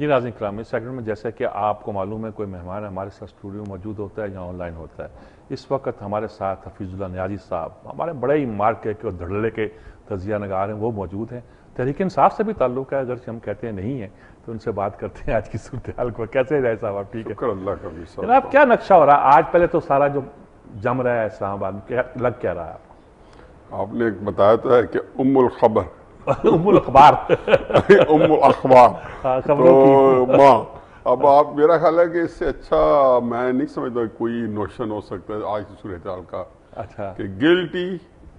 جی ناظرین کرام، اس سیگمنٹ میں جیسا کہ آپ کو معلوم ہے کوئی مہمان ہمارے ساتھ اسٹوڈیو موجود ہوتا ہے یا آن لائن ہوتا ہے. اس وقت ہمارے ساتھ حفیظ اللہ نیازی صاحب، ہمارے بڑے ہی مارکے کے اور دھڑلے کے تجزیہ نگار ہیں، وہ موجود ہیں. تحریک انصاف سے بھی تعلق ہے، اگرچہ ہم کہتے ہیں نہیں ہے، تو ان سے بات کرتے ہیں آج کی صورتحال کو. کیسے رہے صاحب آپ؟ ٹھیک ہے شکر اللہ کا بھی صاحب. جناب، کیا نقشہ ہو رہا ہے آج؟ پہلے تو سارا جو جم رہا ہے اسلام آباد میں، لگ کیا رہا ہے آپ نے ایک بتایا تو ہے کہ ام الخبر ام الاخبار ام الاخبار خبروں تو ماں. اب آپ، میرا خیال ہے کہ اس سے اچھا میں نہیں سمجھتا کوئی نوشن ہو سکتا ہے آج کی صورتحال کا اچھا، کہ گلٹی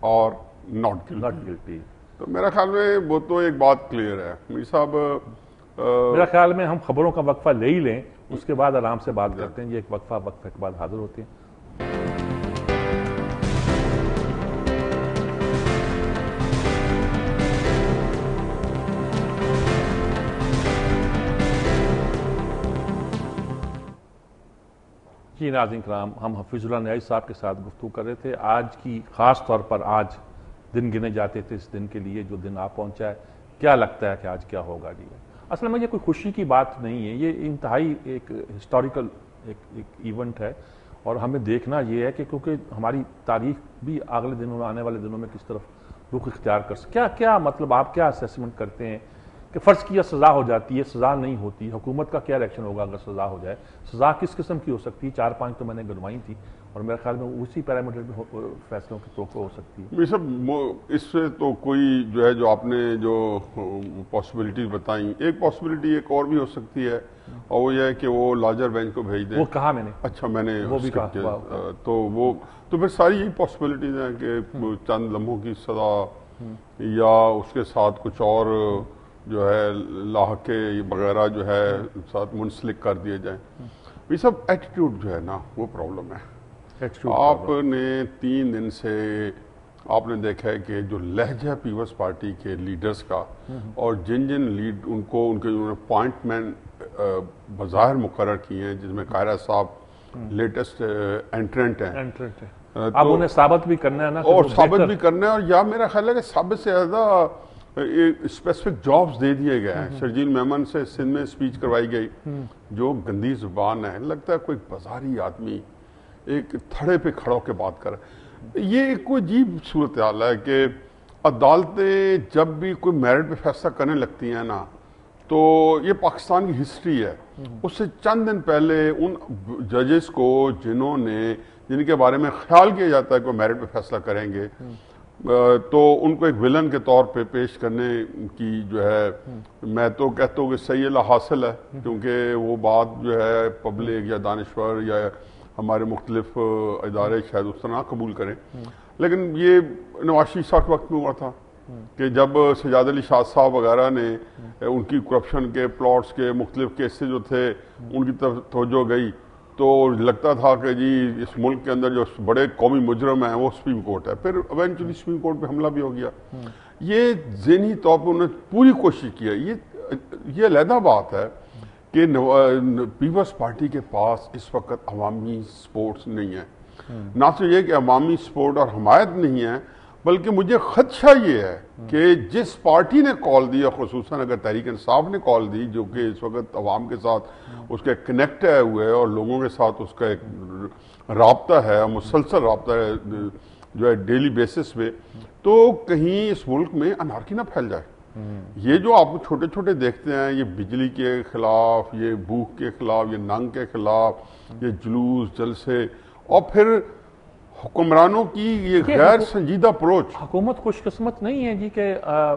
اور ناٹ گلٹی. Not guilty. تو میرا خیال میں وہ تو ایک بات کلیئر ہے میر صاحب. میرا خیال میں ہم خبروں کا وقفہ لے ہی لیں، اس کے بعد آرام سے بات کرتے ہیں. یہ ایک وقفے کے بعد حاضر ہوتے ہیں. جی ناظرین کرام، ہم حفیظ اللہ نیازی صاحب کے ساتھ گفتگو کر رہے تھے. آج کی خاص طور پر آج دن گنے جاتے تھے اس دن کے لیے جو دن آپ پہنچا ہے. کیا لگتا ہے کہ آج کیا ہوگا؟ جی اصل میں یہ کوئی خوشی کی بات نہیں ہے، یہ انتہائی ایک ہسٹوریکل ایک ایونٹ ہے، اور ہمیں دیکھنا یہ ہے کہ کیونکہ ہماری تاریخ بھی اگلے دنوں میں، آنے والے دنوں میں کس طرف رخ اختیار کر سکے. کیا مطلب آپ کیا اسیسمنٹ کرتے ہیں کہ فرض کیا سزا ہو جاتی ہے، سزا نہیں ہوتی، حکومت کا کیا ریئیکشن ہوگا اگر سزا ہو جائے؟ سزا کس قسم کی ہو سکتی ہے؟ 4-5 تو میں نے گنوائی تھی، اور میرے خیال میں اسی پیرامیٹر پہ فیصلوں کی توقع ہو سکتی ہے. میر صاحب اس سے تو کوئی جو ہے، جو آپ نے جو پاسبلٹیز بتائیں، ایک پاسبلٹی ایک اور بھی ہو سکتی ہے، اور وہ یہ ہے کہ وہ لارجر بینچ کو بھیج دیں. وہ کہا میں نے، اچھا، میں نے وہ بھی کہا. تو پھر ساری یہی پاسبلٹیز ہیں کہ چند لمحوں کی سزا یا اس کے ساتھ کچھ اور جو ہے لاحقے وغیرہ جو ہے ساتھ منسلک کر دیے جائیں. یہ سب ایٹیٹیوڈ جو ہے نا، وہ پرابلم ہے. آپ نے 3 دن سے آپ نے دیکھا ہے کہ جو لہجہ پیپلز پارٹی کے لیڈرز کا، اور جن لیڈ ان کے انہوں نے پوائنٹ مین بظاہر مقرر کیے ہیں، جس میں قاہرہ صاحب لیٹسٹ انٹرنٹ ہیں. اب انہیں ثابت بھی کرنا ہے نا، اور ثابت بھی کرنا ہے، اور یا میرا خیال ہے کہ ثابت سے زیادہ اسپیسیفک جابز دے دیے گئے ہیں. شرجیل میمن سے سندھ میں اسپیچ کروائی گئی، جو گندی زبان ہے، لگتا ہے کوئی بازاری آدمی ایک تھڑے پہ کھڑا ہو کے بات کر رہا ہے. یہ ایک کوئی عجیب صورتحال ہے کہ عدالتیں جب بھی کوئی میرٹ پہ فیصلہ کرنے لگتی ہیں نا، تو یہ پاکستان کی ہسٹری ہے. اس سے چند دن پہلے ان ججز کو جن کے بارے میں خیال کیا جاتا ہے کہ وہ میرٹ پہ فیصلہ کریں گے، تو ان کو ایک ویلن کے طور پہ پیش کرنے کی جو ہے، میں تو کہتا ہوں کہ صحیح حاصل ہے، کیونکہ وہ بات جو ہے پبلک یا دانشور یا ہمارے مختلف ادارے شاید اس طرح قبول کریں. لیکن یہ نواز شریف صاحب کے وقت میں ہوا تھا کہ جب سجاد علی شاہ صاحب وغیرہ نے ان کی کرپشن کے پلاٹس کے مختلف کیسز جو تھے ان کی طرف توجہ گئی، تو لگتا تھا کہ جی اس ملک کے اندر جو بڑے قومی مجرم ہیں وہ سپریم کورٹ ہے. پھر ایونچولی سپریم کورٹ پہ حملہ بھی ہو گیا. یہ ذہنی طور پہ انہوں نے پوری کوشش کی ہے. یہ علیحدہ بات ہے کہ پیپلز پارٹی کے پاس اس وقت عوامی سپورٹس نہیں ہے. نہ تو یہ کہ عوامی سپورٹ اور حمایت نہیں ہے، بلکہ مجھے خدشہ یہ ہے کہ جس پارٹی نے کال دی، اور خصوصاً اگر تحریک انصاف نے کال دی، جو کہ اس وقت عوام کے ساتھ اس کا کنیکٹ ہے ہوئے اور لوگوں کے ساتھ اس کا ایک رابطہ ہے، مسلسل رابطہ ہے جو ہے ڈیلی بیسس پہ، تو کہیں اس ملک میں انارکی نہ پھیل جائے. یہ جو آپ چھوٹے چھوٹے دیکھتے ہیں، یہ بجلی کے خلاف، یہ بھوک کے خلاف، یہ ننگ کے خلاف، یہ جلوس جلسے، اور پھر حکمرانوں کی یہ غیر سنجیدہ اپروچ. حکومت خوش قسمت نہیں ہے جی کہ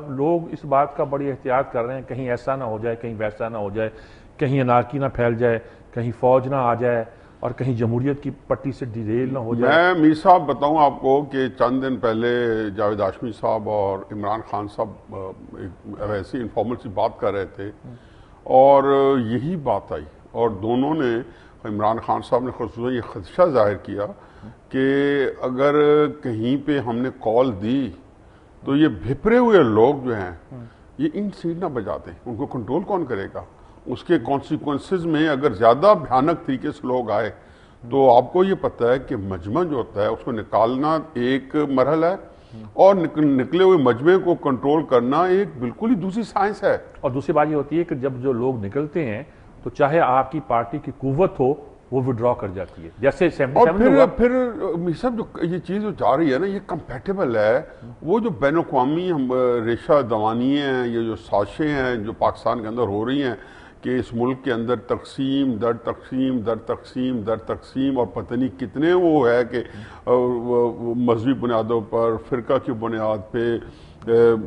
لوگ اس بات کا بڑی احتیاط کر رہے ہیں کہیں ایسا نہ ہو جائے، کہیں ویسا نہ ہو جائے، کہیں انارکی نہ پھیل جائے، کہیں فوج نہ آ جائے، اور کہیں جمہوریت کی پٹی سے ڈیریل نہ ہو جائے. میں میر صاحب بتاؤں آپ کو کہ چند دن پہلے جاوید ہاشمی صاحب اور عمران خان صاحب ایسی انفارمل سی بات کر رہے تھے، اور یہی بات آئی، اور دونوں نے، عمران خان صاحب نے خصوصاً یہ خدشہ ظاہر کیا کہ اگر کہیں پہ ہم نے کال دی تو یہ بھپرے ہوئے لوگ جو ہیں یہ ان سیٹ نہ بجا دیں، ان کو کنٹرول کون کرے گا؟ اس کے کانسیکوینسز میں اگر زیادہ بھیانک طریقے سے لوگ آئے تو آپ کو یہ پتہ ہے کہ مجمع جو ہوتا ہے اس کو نکالنا ایک مرحلہ ہے، اور نکلے ہوئے مجمع کو کنٹرول کرنا ایک بالکل ہی دوسری سائنس ہے. اور دوسری بات یہ ہوتی ہے کہ جب جو لوگ نکلتے ہیں تو چاہے آپ کی پارٹی کی قوت ہو وہ ودرا کر جاتی ہے, جیسے 77 اور پھر صاحب جو یہ چیز جو جا رہی ہے نا, یہ کمپیٹیبل ہے وہ جو بین الاقوامی ریشہ دوانی ہیں, یہ جو سازشیں ہیں جو پاکستان کے اندر ہو رہی ہیں کہ اس ملک کے اندر تقسیم در تقسیم در تقسیم در تقسیم, اور پتہ نہیں کتنے وہ ہے کہ مذہبی بنیادوں پر, فرقہ کی بنیاد پہ,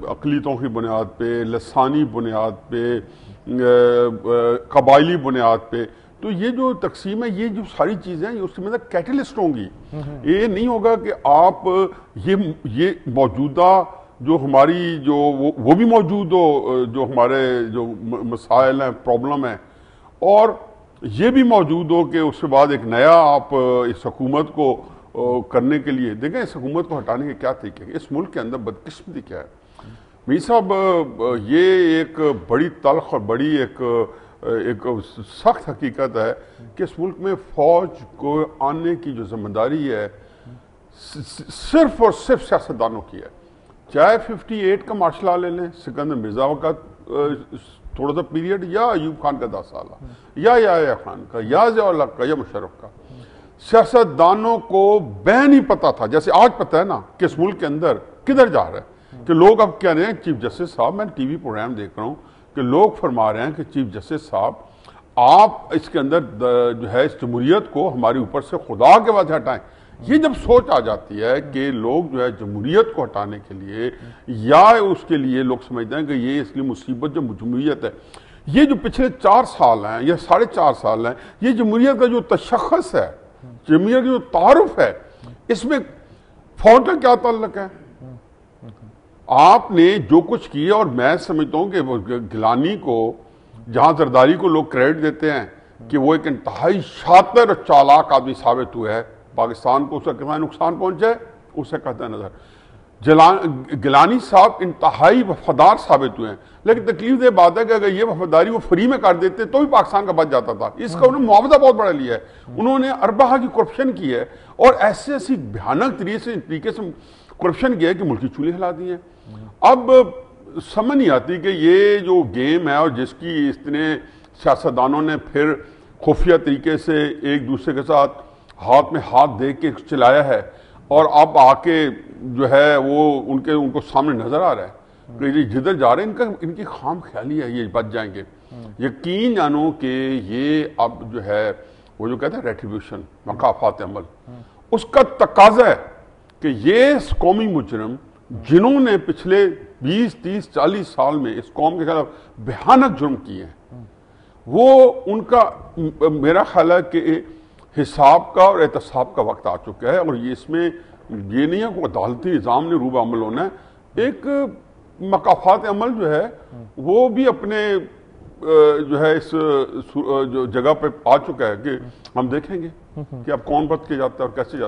اقلیتوں کی بنیاد پہ, لسانی بنیاد پہ, قبائلی بنیاد پہ. تو یہ جو تقسیم ہے, یہ جو ساری چیزیں ہیں, یہ اس کے اندر کیٹلسٹ ہوں گی. یہ نہیں ہوگا کہ آپ یہ موجودہ جو ہماری جو وہ بھی موجود ہو, جو ہمارے جو مسائل ہیں, پرابلم ہیں, اور یہ بھی موجود ہو کہ اس کے بعد ایک نیا آپ اس حکومت کو کرنے کے لیے دیکھیں. اس حکومت کو ہٹانے کے کیا طریقے ہیں, اس ملک کے اندر بدقسمتی کیا ہے میر صاحب. یہ ایک بڑی تلخ اور بڑی ایک سخت حقیقت ہے کہ اس ملک میں فوج کو آنے کی جو ذمہ داری ہے صرف اور صرف سیاستدانوں کی ہے. چاہے 58 کا مارشل لا لے لیں, سکندر مرزا کا تھوڑا سا پیریڈ, یا ایوب خان کا 10 سالہ, یا یحییٰ خان کا, یا ضیاء الحق کا, یا مشرف کا. سیاستدانوں کو بین ہی پتا تھا, جیسے آج پتا ہے نا کہ اس ملک کے اندر کدھر جا رہا ہے. کہ لوگ اب کہہ رہے ہیں چیف جسٹس صاحب, میں ٹی وی پروگرام دیکھ رہا ہوں کہ لوگ فرما رہے ہیں کہ چیف جسٹس صاحب آپ اس کے اندر جو ہے اس جمہوریت کو ہمارے اوپر سے خدا کے واسطے ہٹائیں. یہ جب سوچ آ جاتی ہے کہ لوگ جو ہے جمہوریت کو ہٹانے کے لیے, یا اس کے لیے لوگ سمجھتے ہیں کہ یہ اس لیے مصیبت جو جمہوریت ہے, یہ جو پچھلے 4 سال ہیں یا 4.5 سال ہیں, یہ جمہوریت کا جو تشخص ہے, جمہوریت کا جو تعارف ہے, اس میں فوج کا کیا تعلق ہے. آپ نے جو کچھ کیا, اور میں سمجھتا ہوں کہ گیلانی کو, جہاں زرداری کو لوگ کریڈٹ دیتے ہیں کہ وہ ایک انتہائی شاطر اور چالاک آدمی ثابت ہوئے ہے, پاکستان کو اس کا کتنا نقصان پہنچا ہے اسے قطع نظر. گیلانی صاحب انتہائی وفادار ثابت ہوئے ہیں, لیکن تکلیف دہ بات ہے کہ اگر یہ وفاداری وہ فری میں کر دیتے تو بھی پاکستان کا بچ جاتا تھا. اس کا انہوں نے معاوضہ بہت بڑا لیا ہے. انہوں نے اربہ کی کرپشن کی ہے, اور ایسی بھیانک طریقے سے کرپشن کیا ہے کہ ملکی چولہے ہلا دی ہیں. اب سمجھ نہیں آتی کہ یہ جو گیم ہے, اور جس کی اتنے سیاستدانوں نے پھر خفیہ طریقے سے ایک دوسرے کے ساتھ ہاتھ میں ہاتھ دے کے چلایا ہے, اور اب آ کے جو ہے وہ ان کو سامنے نظر آ رہا ہے کہ یہ جدھر جا رہے ہیں ان کی خام خیالی ہے, یہ بچ جائیں گے. یقین جانو کہ یہ اب جو ہے وہ جو کہتے ہیں ریٹریبیوشن, مکافات عمل, اس کا تقاضا ہے کہ یہ قومی مجرم جنہوں نے پچھلے 20, 30, 40 سال میں اس قوم کے خلاف بھیانک جرم کیے ہیں, وہ ان کا میرا خیال ہے کہ حساب کا اور احتساب کا وقت آ چکا ہے. اور یہ اس میں یہ نہیں ہے کہ عدالتی نظام نے روبہ عمل ہونا ہے. ایک مکافات عمل جو ہے وہ بھی اپنے جو ہے اس جو جگہ پہ آ چکا ہے کہ ہم دیکھیں گے کہ اب کون بچ کے جاتا ہے اور کیسے جاتا ہے.